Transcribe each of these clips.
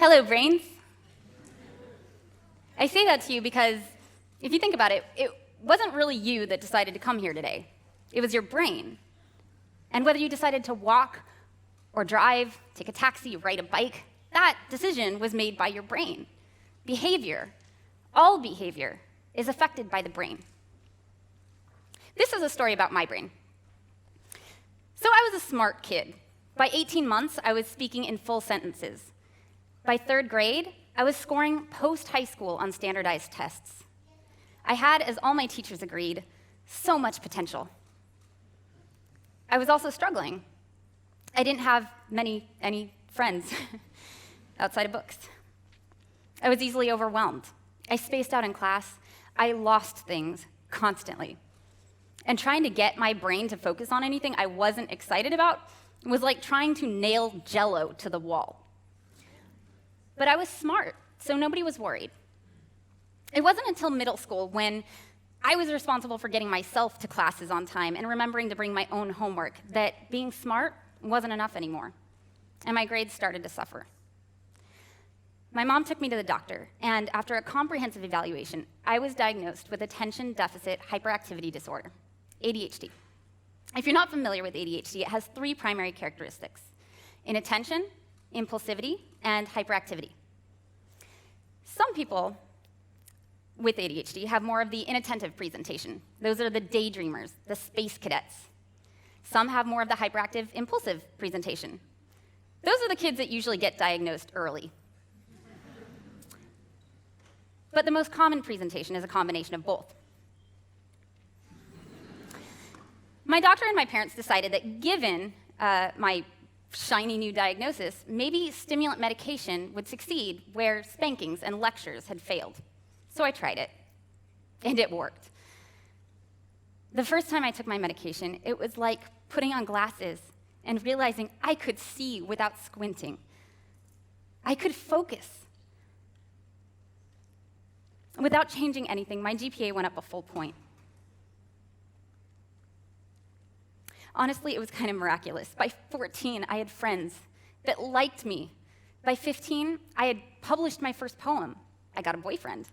Hello, brains. I say that to you because if you think about it, it wasn't really you that decided to come here today. It was your brain. And whether you decided to walk or drive, take a taxi, ride a bike, that decision was made by your brain. Behavior, all behavior, is affected by the brain. This is a story about my brain. So I was a smart kid. By 18 months, I was speaking in full sentences. By third grade, I was scoring post-high school on standardized tests. I had, as all my teachers agreed, so much potential. I was also struggling. I didn't have any friends outside of books. I was easily overwhelmed. I spaced out in class. I lost things constantly. And trying to get my brain to focus on anything I wasn't excited about was like trying to nail Jell-O to the wall. But I was smart, so nobody was worried. It wasn't until middle school when I was responsible for getting myself to classes on time and remembering to bring my own homework that being smart wasn't enough anymore, and my grades started to suffer. My mom took me to the doctor, and after a comprehensive evaluation, I was diagnosed with attention deficit hyperactivity disorder, ADHD. If you're not familiar with ADHD, it has three primary characteristics: inattention, impulsivity, and hyperactivity. Some people with ADHD have more of the inattentive presentation. Those are the daydreamers, the space cadets. Some have more of the hyperactive, impulsive presentation. Those are the kids that usually get diagnosed early. But the most common presentation is a combination of both. My doctor and my parents decided that given my shiny new diagnosis, maybe stimulant medication would succeed where spankings and lectures had failed. So I tried it, and it worked. The first time I took my medication, it was like putting on glasses and realizing I could see without squinting. I could focus. Without changing anything, my GPA went up a full point. Honestly, it was kind of miraculous. By 14, I had friends that liked me. By 15, I had published my first poem. I got a boyfriend.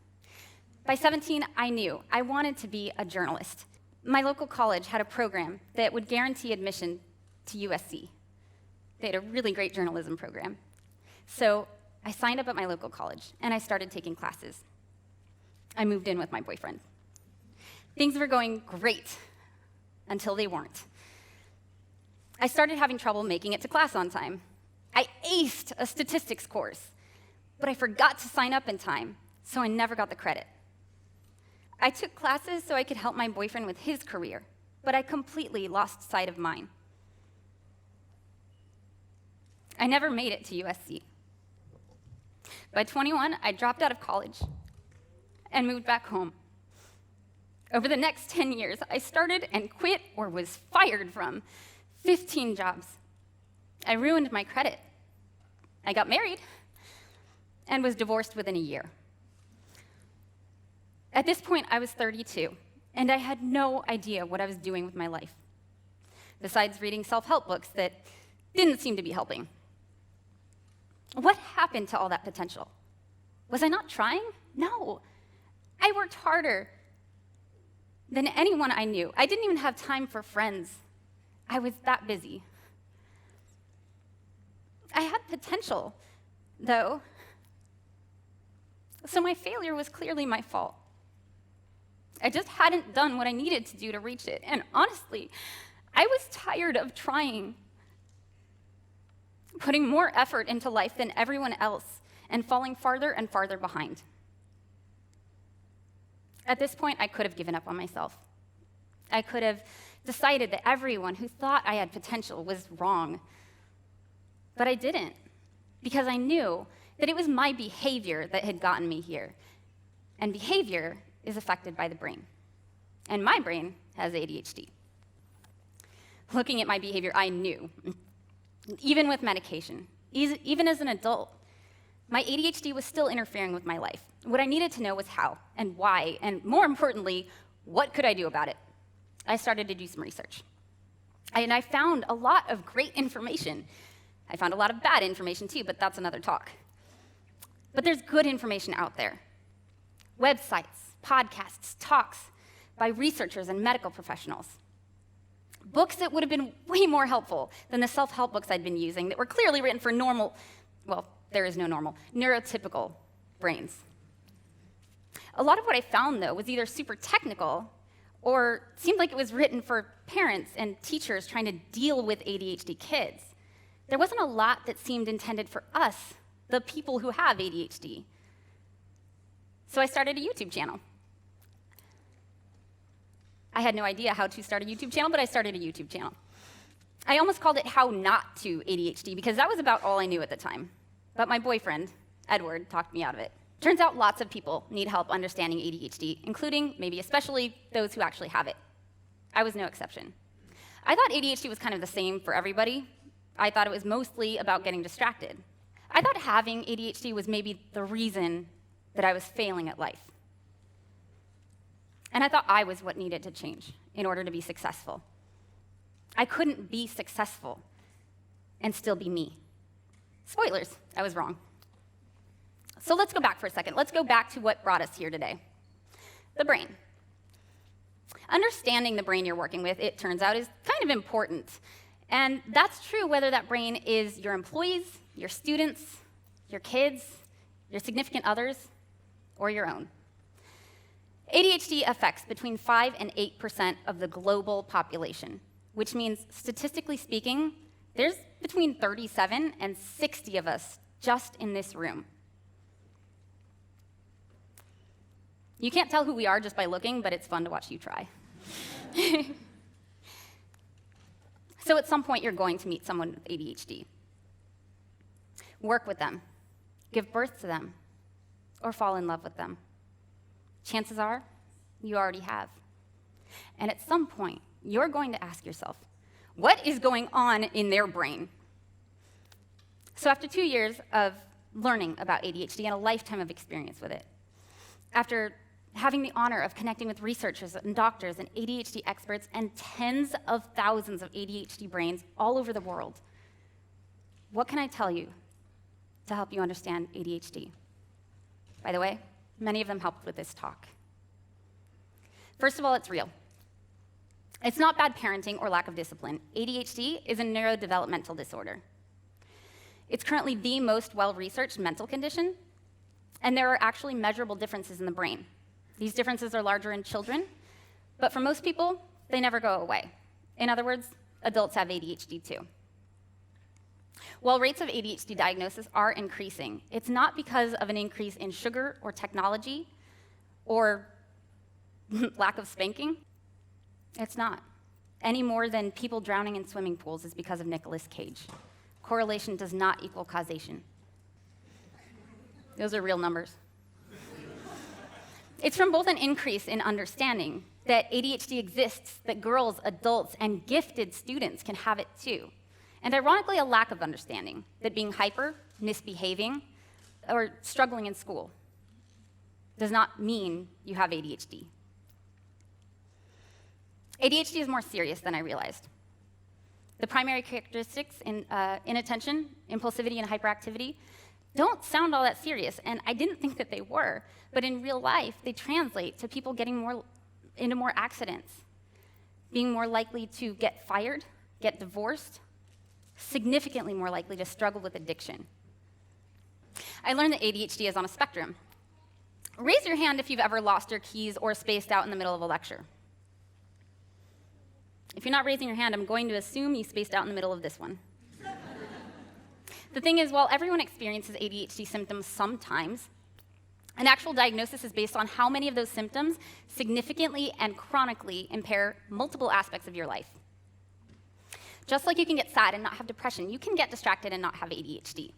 By 17, I knew I wanted to be a journalist. My local college had a program that would guarantee admission to USC. They had a really great journalism program. So I signed up at my local college, and I started taking classes. I moved in with my boyfriend. Things were going great until they weren't. I started having trouble making it to class on time. I aced a statistics course, but I forgot to sign up in time, so I never got the credit. I took classes so I could help my boyfriend with his career, but I completely lost sight of mine. I never made it to USC. By 21, I dropped out of college and moved back home. Over the next 10 years, I started and quit or was fired from 15 jobs. I ruined my credit. I got married and was divorced within a year. At this point, I was 32, and I had no idea what I was doing with my life, besides reading self-help books that didn't seem to be helping. What happened to all that potential? Was I not trying? No. I worked harder than anyone I knew. I didn't even have time for friends. I was that busy. I had potential, though, so my failure was clearly my fault. I just hadn't done what I needed to do to reach it, and honestly, I was tired of trying, putting more effort into life than everyone else, and falling farther and farther behind. At this point, I could have given up on myself. I could have decided that everyone who thought I had potential was wrong. But I didn't, because I knew that it was my behavior that had gotten me here. And behavior is affected by the brain. And my brain has ADHD. Looking at my behavior, I knew, even with medication, even as an adult, my ADHD was still interfering with my life. What I needed to know was how and why, and more importantly, what could I do about it? I started to do some research. And I found a lot of great information. I found a lot of bad information too, but that's another talk. But there's good information out there. Websites, podcasts, talks by researchers and medical professionals. Books that would have been way more helpful than the self-help books I'd been using that were clearly written for normal, well, there is no normal, neurotypical brains. A lot of what I found, though, was either super technical or seemed like it was written for parents and teachers trying to deal with ADHD kids. There wasn't a lot that seemed intended for us, the people who have ADHD. So I started a YouTube channel. I had no idea how to start a YouTube channel, but I started a YouTube channel. I almost called it How Not to ADHD because that was about all I knew at the time. But my boyfriend, Edward, talked me out of it. Turns out lots of people need help understanding ADHD, including, maybe especially, those who actually have it. I was no exception. I thought ADHD was kind of the same for everybody. I thought it was mostly about getting distracted. I thought having ADHD was maybe the reason that I was failing at life. And I thought I was what needed to change in order to be successful. I couldn't be successful and still be me. Spoilers, I was wrong. So let's go back for a second. Let's go back to what brought us here today. The brain. Understanding the brain you're working with, it turns out, is kind of important. And that's true whether that brain is your employees, your students, your kids, your significant others, or your own. ADHD affects between 5 and 8% of the global population, which means, statistically speaking, there's between 37 and 60 of us just in this room. You can't tell who we are just by looking, but it's fun to watch you try. So at some point, you're going to meet someone with ADHD. Work with them, give birth to them, or fall in love with them. Chances are, you already have. And at some point, you're going to ask yourself, what is going on in their brain? So after 2 years of learning about ADHD and a lifetime of experience with it, after having the honor of connecting with researchers and doctors and ADHD experts and tens of thousands of ADHD brains all over the world, what can I tell you to help you understand ADHD? By the way, many of them helped with this talk. First of all, it's real. It's not bad parenting or lack of discipline. ADHD is a neurodevelopmental disorder. It's currently the most well-researched mental condition, and there are actually measurable differences in the brain. These differences are larger in children, but for most people, they never go away. In other words, adults have ADHD too. While rates of ADHD diagnosis are increasing, it's not because of an increase in sugar or technology or lack of spanking. It's not. Any more than people drowning in swimming pools is because of Nicolas Cage. Correlation does not equal causation. Those are real numbers. It's from both an increase in understanding that ADHD exists, that girls, adults, and gifted students can have it too. And ironically, a lack of understanding that being hyper, misbehaving, or struggling in school does not mean you have ADHD. ADHD is more serious than I realized. The primary characteristics in inattention, impulsivity, and hyperactivity don't sound all that serious, and I didn't think that they were, but in real life, they translate to people getting into more accidents, being more likely to get fired, get divorced, significantly more likely to struggle with addiction. I learned that ADHD is on a spectrum. Raise your hand if you've ever lost your keys or spaced out in the middle of a lecture. If you're not raising your hand, I'm going to assume you spaced out in the middle of this one. The thing is, while everyone experiences ADHD symptoms sometimes, an actual diagnosis is based on how many of those symptoms significantly and chronically impair multiple aspects of your life. Just like you can get sad and not have depression, you can get distracted and not have ADHD.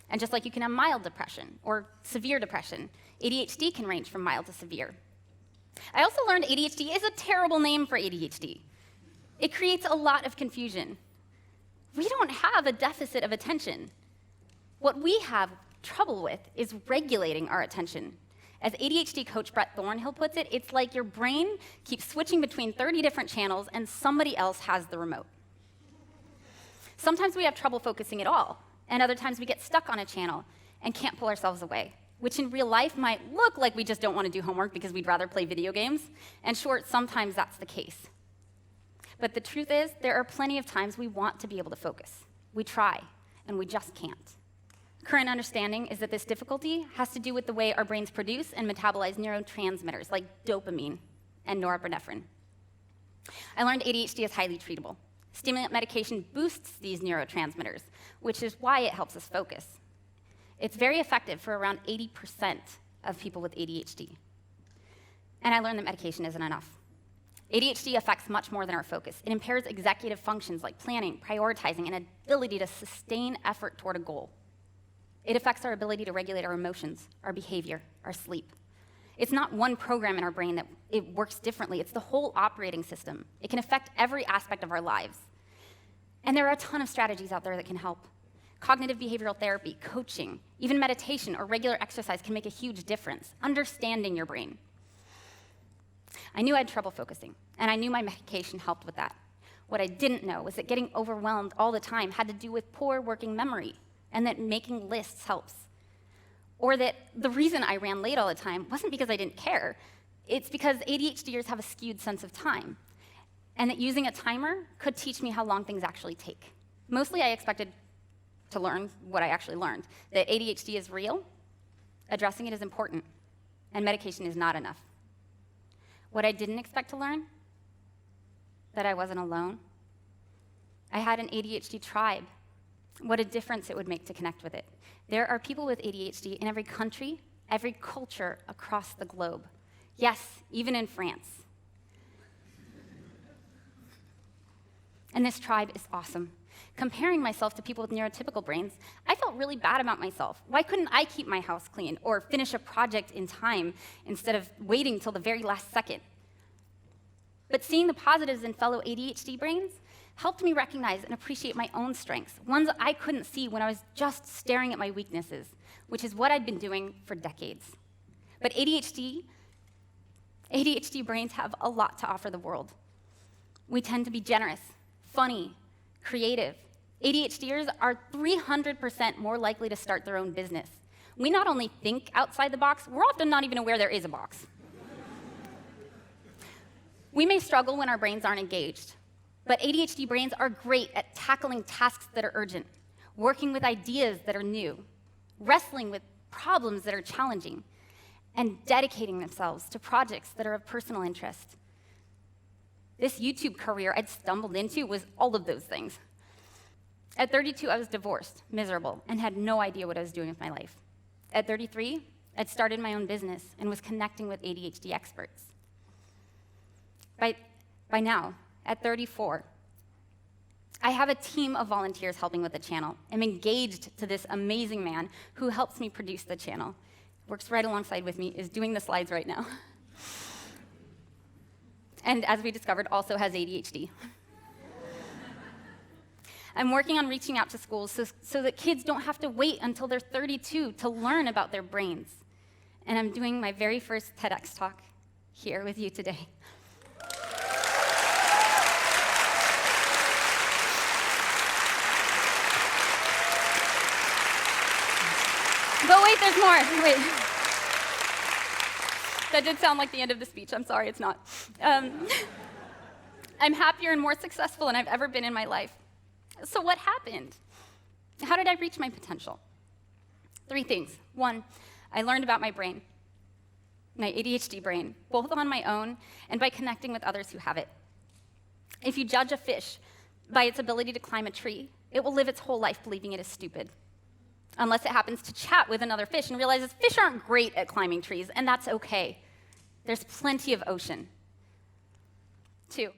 And just like you can have mild depression or severe depression, ADHD can range from mild to severe. I also learned ADHD is a terrible name for ADHD. It creates a lot of confusion. We don't have a deficit of attention. What we have trouble with is regulating our attention. As ADHD coach Brett Thornhill puts it, it's like your brain keeps switching between 30 different channels and somebody else has the remote. Sometimes we have trouble focusing at all, and other times we get stuck on a channel, and can't pull ourselves away, which in real life might look like we just don't want to do homework because we'd rather play video games. And sure, sometimes that's the case. But the truth is, there are plenty of times we want to be able to focus. We try, and we just can't. Current understanding is that this difficulty has to do with the way our brains produce and metabolize neurotransmitters like dopamine and norepinephrine. I learned ADHD is highly treatable. Stimulant medication boosts these neurotransmitters, which is why it helps us focus. It's very effective for around 80% of people with ADHD. And I learned that medication isn't enough. ADHD affects much more than our focus. It impairs executive functions like planning, prioritizing, and ability to sustain effort toward a goal. It affects our ability to regulate our emotions, our behavior, our sleep. It's not one program in our brain that it works differently. It's the whole operating system. It can affect every aspect of our lives. And there are a ton of strategies out there that can help. Cognitive behavioral therapy, coaching, even meditation or regular exercise can make a huge difference, understanding your brain. I knew I had trouble focusing, and I knew my medication helped with that. What I didn't know was that getting overwhelmed all the time had to do with poor working memory, and that making lists helps. Or that the reason I ran late all the time wasn't because I didn't care. It's because ADHDers have a skewed sense of time, and that using a timer could teach me how long things actually take. Mostly I expected to learn what I actually learned, that ADHD is real, addressing it is important, and medication is not enough. What I didn't expect to learn, that I wasn't alone. I had an ADHD tribe. What a difference it would make to connect with it. There are people with ADHD in every country, every culture across the globe. Yes, even in France. And this tribe is awesome. Comparing myself to people with neurotypical brains, I felt really bad about myself. Why couldn't I keep my house clean or finish a project in time instead of waiting till the very last second? But seeing the positives in fellow ADHD brains helped me recognize and appreciate my own strengths, ones I couldn't see when I was just staring at my weaknesses, which is what I'd been doing for decades. But ADHD brains have a lot to offer the world. We tend to be generous, funny, creative. ADHDers are 300% more likely to start their own business. We not only think outside the box, we're often not even aware there is a box. We may struggle when our brains aren't engaged, but ADHD brains are great at tackling tasks that are urgent, working with ideas that are new, wrestling with problems that are challenging, and dedicating themselves to projects that are of personal interest. This YouTube career I'd stumbled into was all of those things. At 32, I was divorced, miserable, and had no idea what I was doing with my life. At 33, I'd started my own business and was connecting with ADHD experts. By now, at 34, I have a team of volunteers helping with the channel. I'm engaged to this amazing man who helps me produce the channel, works right alongside with me, is doing the slides right now. And as we discovered, also has ADHD. I'm working on reaching out to schools so that kids don't have to wait until they're 32 to learn about their brains. And I'm doing my very first TEDx talk here with you today. But wait, there's more. Wait. That did sound like the end of the speech. I'm sorry, it's not. I'm happier and more successful than I've ever been in my life. So what happened? How did I reach my potential? 3 things. 1, I learned about my brain, my ADHD brain, both on my own and by connecting with others who have it. If you judge a fish by its ability to climb a tree, it will live its whole life believing it is stupid, unless it happens to chat with another fish and realizes fish aren't great at climbing trees, and that's okay. There's plenty of ocean. 2,